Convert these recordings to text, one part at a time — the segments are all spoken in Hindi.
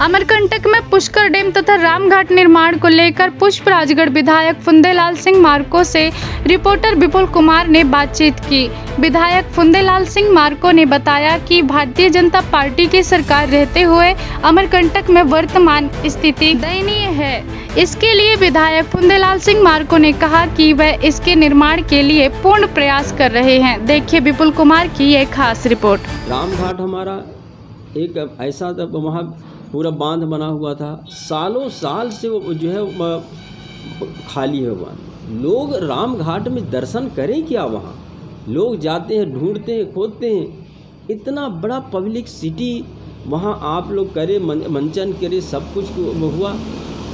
अमरकंटक में पुष्कर डैम तथा रामघाट निर्माण को लेकर पुष्पराजगढ़ विधायक फुंदेलाल सिंह मार्को से रिपोर्टर विपुल कुमार ने बातचीत की। विधायक फुंदेलाल सिंह मार्को ने बताया कि भारतीय जनता पार्टी की सरकार रहते हुए अमरकंटक में वर्तमान स्थिति दयनीय है। इसके लिए विधायक फुंदेलाल सिंह मार्को ने कहा कि वह इसके निर्माण के लिए पूर्ण प्रयास कर रहे हैं। देखिए विपुल कुमार की यह खास रिपोर्ट। रामघाट हमारा एक ऐसा था, वहाँ पूरा बांध बना हुआ था, सालों साल से वो जो है खाली है। वहाँ लोग रामघाट में दर्शन करें क्या? वहाँ लोग जाते हैं, ढूंढते हैं, खोदते हैं। इतना बड़ा पब्लिक सिटी वहाँ आप लोग करे, मंचन करे, सब कुछ हुआ।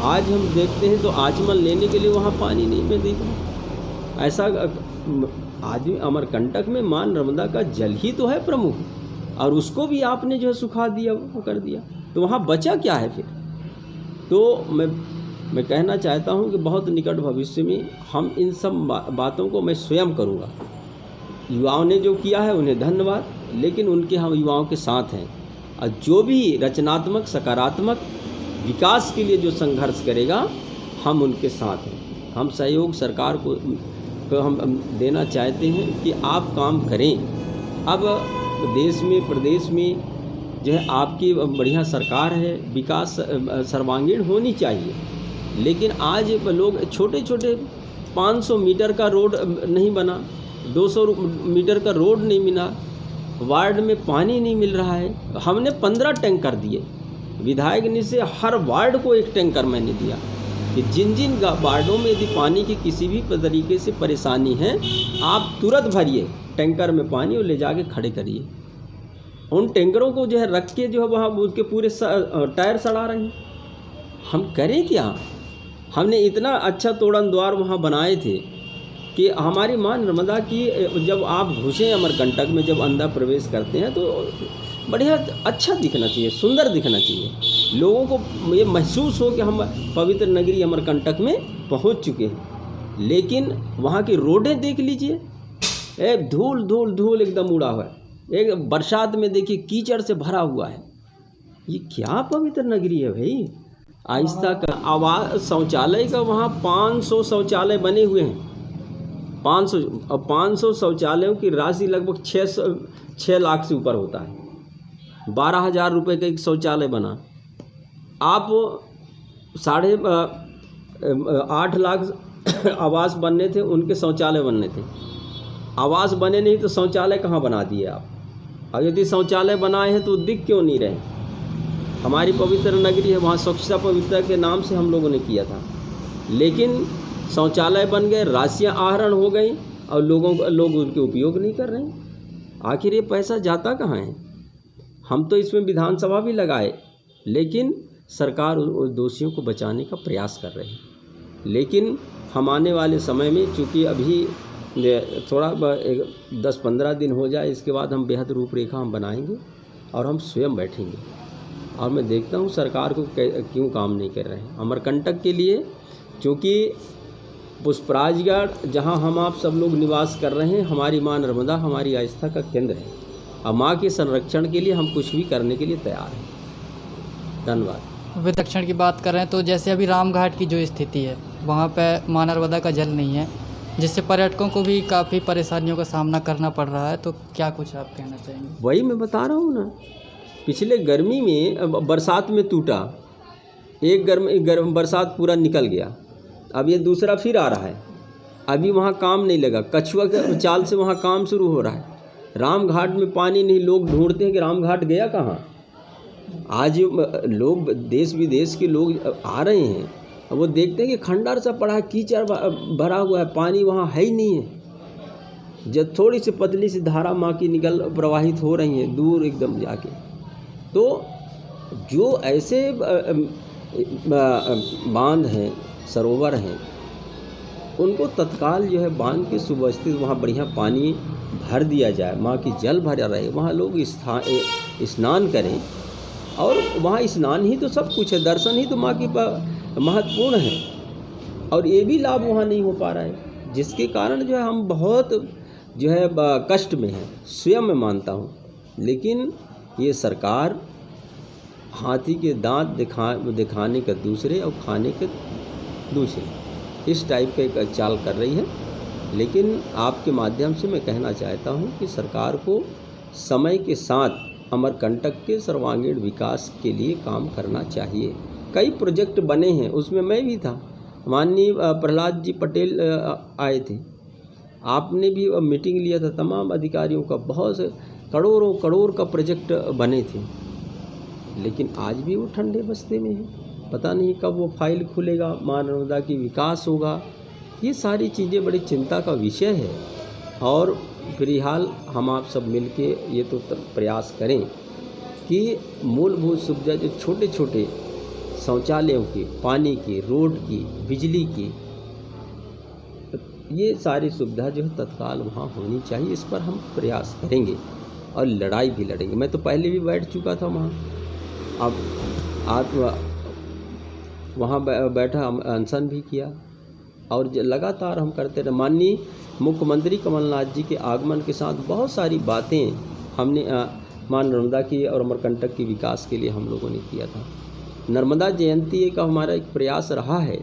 आज हम देखते हैं तो आचमन लेने के लिए वहाँ पानी नहीं में देखा। ऐसा आदमी अमरकंटक में मां नर्मदा का जल ही तो है प्रमुख, और उसको भी आपने जो है सुखा दिया, वो कर दिया, तो वहाँ बचा क्या है फिर? तो मैं कहना चाहता हूँ कि बहुत निकट भविष्य में हम इन सब बातों को मैं स्वयं करूँगा। युवाओं ने जो किया है उन्हें धन्यवाद, लेकिन उनके हम युवाओं के साथ हैं, और जो भी रचनात्मक सकारात्मक विकास के लिए जो संघर्ष करेगा हम उनके साथ हैं। हम सहयोग सरकार को हम देना चाहते हैं कि आप काम करें। अब देश में, प्रदेश में जो है आपकी बढ़िया सरकार है, विकास सर्वांगीण होनी चाहिए, लेकिन आज लोग छोटे छोटे 500 मीटर का रोड नहीं बना, 200 मीटर का रोड नहीं मिला, वार्ड में पानी नहीं मिल रहा है। हमने 15 टैंकर दिए, विधायक ने से हर वार्ड को एक टैंकर मैंने दिया कि जिन जिन वार्डों में यदि पानी की किसी भी तरीके से परेशानी है आप तुरंत भरिए टैंकर में पानी और ले जाके खड़े करिए। उन टैंकरों को जो है रख के जो है वहाँ उसके पूरे टायर सड़ा रहे हैं। हम करें क्या? हमने इतना अच्छा तोड़न द्वार वहाँ बनाए थे कि हमारी मां नर्मदा की, जब आप घुसें अमरकंटक में, जब अंदर प्रवेश करते हैं तो बढ़िया अच्छा दिखना चाहिए, सुंदर दिखना चाहिए, लोगों को ये महसूस हो कि हम पवित्र नगरी अमरकंटक में पहुंच चुके हैं। लेकिन वहाँ की रोडें देख लीजिए, एक धूल धूल धूल एकदम उड़ा हुआ है। एक बरसात में देखिए कीचड़ से भरा हुआ है। ये क्या पवित्र नगरी है भाई? आहिस्ता का आवाज़ शौचालय का वहाँ 500 शौचालय बने हुए हैं, 500 शौचालयों की राशि लगभग 6 लाख से ऊपर होता है। 12,000 रुपये का एक शौचालय बना। आप 8.5 लाख आवास बनने थे, उनके शौचालय बनने थे। आवास बने नहीं तो शौचालय कहाँ बना दिए आप? और यदि शौचालय बनाए हैं तो दिख क्यों नहीं रहे? हमारी पवित्र नगरी है, वहाँ स्वच्छता पवित्रता के नाम से हम लोगों ने किया था, लेकिन शौचालय बन गए, राशियाँ आहरण हो गई और लोग उनके उपयोग नहीं कर रहे हैं। आखिर ये पैसा जाता कहाँ है? हम तो इसमें विधानसभा भी लगाए, लेकिन सरकार उन दोषियों को बचाने का प्रयास कर रही है। लेकिन हम आने वाले समय में, चूँकि अभी थोड़ा 10-15 दिन हो जाए, इसके बाद हम बेहद रूपरेखा हम बनाएंगे और हम स्वयं बैठेंगे। और मैं देखता हूँ सरकार को क्यों काम नहीं कर रहे हैं अमरकंटक के लिए, क्योंकि पुष्पराजगढ़ जहाँ हम आप सब लोग निवास कर रहे हैं, हमारी माँ नर्मदा हमारी आस्था का केंद्र है, और माँ के संरक्षण के लिए हम कुछ भी करने के लिए तैयार हैं। धन्यवाद। विरक्षण की बात कर रहे हैं तो जैसे अभी रामघाट की जो स्थिति है, वहाँ पे मां नर्मदा का जल नहीं है, जिससे पर्यटकों को भी काफ़ी परेशानियों का सामना करना पड़ रहा है, तो क्या कुछ आप कहना चाहेंगे? वही मैं बता रहा हूँ ना, पिछले गर्मी में बरसात में टूटा, एक बरसात पूरा निकल गया, अब ये दूसरा फिर आ रहा है। अभी वहाँ काम नहीं लगा, कछुआ के चाल से वहाँ काम शुरू हो रहा है। रामघाट में पानी नहीं, लोग ढूंढते हैं कि रामघाट गया कहाँ। आज लोग देश विदेश के लोग आ रहे हैं, वो देखते हैं कि खंडर सा पड़ा है, कीचड़ भरा हुआ है, पानी वहाँ है ही नहीं है। जब थोड़ी सी पतली सी धारा माँ की प्रवाहित हो रही हैं दूर एकदम जाके, तो जो ऐसे बांध हैं, सरोवर हैं, उनको तत्काल जो है बांध के सुव्यवस्थित वहाँ बढ़िया पानी भर दिया जाए, माँ की जल भरा रहे, वहाँ लोग स्नान करें। और वहाँ स्नान ही तो सब कुछ है, दर्शन ही तो माँ की महत्वपूर्ण है, और ये भी लाभ वहाँ नहीं हो पा रहा है, जिसके कारण जो है हम बहुत जो है कष्ट में हैं, स्वयं मैं मानता हूँ। लेकिन ये सरकार हाथी के दांत दिखाने का दूसरे और खाने के दूसरे, इस टाइप का एक चाल कर रही है। लेकिन आपके माध्यम से मैं कहना चाहता हूं कि सरकार को समय के साथ अमरकंटक के सर्वांगीण विकास के लिए काम करना चाहिए। कई प्रोजेक्ट बने हैं, उसमें मैं भी था, माननीय प्रहलाद जी पटेल आए थे, आपने भी मीटिंग लिया था तमाम अधिकारियों का, बहुत से करोड़ों करोड़ का प्रोजेक्ट बने थे, लेकिन आज भी वो ठंडे बस्ते में है। पता नहीं कब वो फाइल खुलेगा, माँ नर्मदा की विकास होगा। ये सारी चीज़ें बड़ी चिंता का विषय है। और फिलहाल हम आप सब मिलके ये तो प्रयास करें कि मूलभूत सुविधा जो छोटे छोटे शौचालयों की, पानी की, रोड की, बिजली की, ये सारी सुविधा जो है तत्काल वहाँ होनी चाहिए। इस पर हम प्रयास करेंगे और लड़ाई भी लड़ेंगे। मैं तो पहले भी बैठ चुका था वहाँ, अब आप वहाँ बैठा, अनशन भी किया और लगातार हम करते रहे। माननीय मुख्यमंत्री कमलनाथ जी के आगमन के साथ बहुत सारी बातें हमने मां नर्मदा की और अमरकंटक की विकास के लिए हम लोगों ने किया था। नर्मदा जयंती का हमारा एक प्रयास रहा है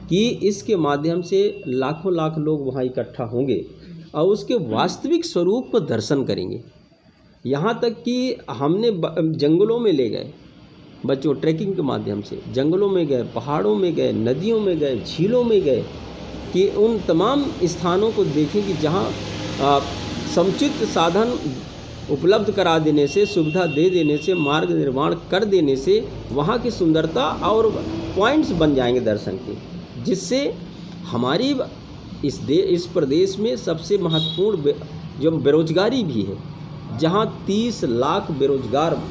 कि इसके माध्यम से लाखों लाख लोग वहाँ इकट्ठा होंगे और उसके वास्तविक स्वरूप को दर्शन करेंगे। यहाँ तक कि हमने जंगलों में ले गए बच्चों, ट्रैकिंग के माध्यम से जंगलों में गए, पहाड़ों में गए, नदियों में गए, झीलों में गए, कि उन तमाम स्थानों को देखें कि जहाँ समुचित साधन उपलब्ध करा देने से, सुविधा दे देने से, मार्ग निर्माण कर देने से वहाँ की सुंदरता और पॉइंट्स बन जाएंगे दर्शन के, जिससे हमारी इस प्रदेश में सबसे महत्वपूर्ण जो बेरोजगारी भी है, जहाँ 30 लाख बेरोजगार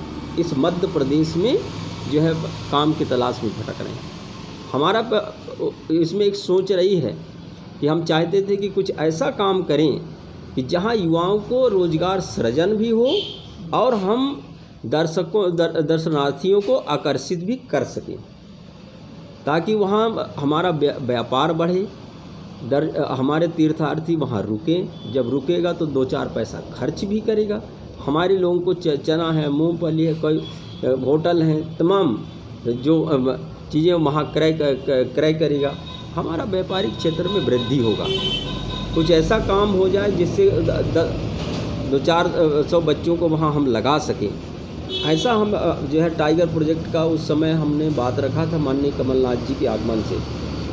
इस मध्य प्रदेश में जो है काम की तलाश में भटक रहे हैं। हमारा इसमें एक सोच रही है कि हम चाहते थे कि कुछ ऐसा काम करें कि जहां युवाओं को रोजगार सृजन भी हो और हम दर्शनार्थियों को आकर्षित भी कर सकें, ताकि वहां हमारा व्यापार बढ़े, हमारे तीर्थार्थी वहां रुकें। जब रुकेगा तो 2-4 पैसा खर्च भी करेगा। हमारे लोगों को चना है, मूंगफली है, कोई होटल हैं, तमाम जो चीज़ें वहाँ क्रय करेगा, हमारा व्यापारिक क्षेत्र में वृद्धि होगा। कुछ ऐसा काम हो जाए जिससे 200-400 बच्चों को वहाँ हम लगा सकें। ऐसा हम जो है टाइगर प्रोजेक्ट का उस समय हमने बात रखा था माननीय कमलनाथ जी के आगमन से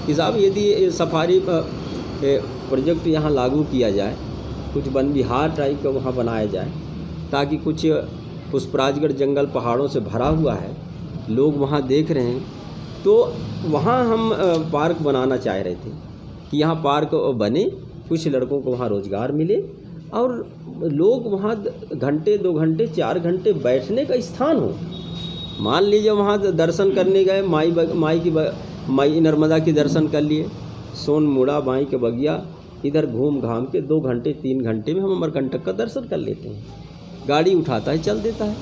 कि साहब यदि सफारी प्रोजेक्ट यहाँ लागू किया जाए, कुछ वन विहार टाइप का वहाँ बनाया जाए, ताकि कुछ पुष्पराजगढ़ जंगल पहाड़ों से भरा हुआ है, लोग वहाँ देख रहे हैं, तो वहाँ हम पार्क बनाना चाह रहे थे कि यहाँ पार्क बने, कुछ लड़कों को वहाँ रोज़गार मिले और लोग वहाँ घंटे 2 घंटे 4 घंटे बैठने का स्थान हो। मान लीजिए वहाँ दर्शन करने गए, माई नर्मदा के दर्शन कर लिए, सोनमुड़ा माई के बगिया, इधर घूम घाम के 2 घंटे 3 घंटे में हम अमरकंटक का दर्शन कर लेते हैं। गाड़ी उठाता है, चल देता है।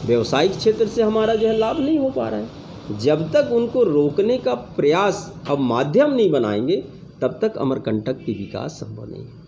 व्यवसायिक क्षेत्र से हमारा जो है लाभ नहीं हो पा रहा है। जब तक उनको रोकने का प्रयास अब माध्यम नहीं बनाएंगे, तब तक अमरकंटक की विकास संभव नहीं है।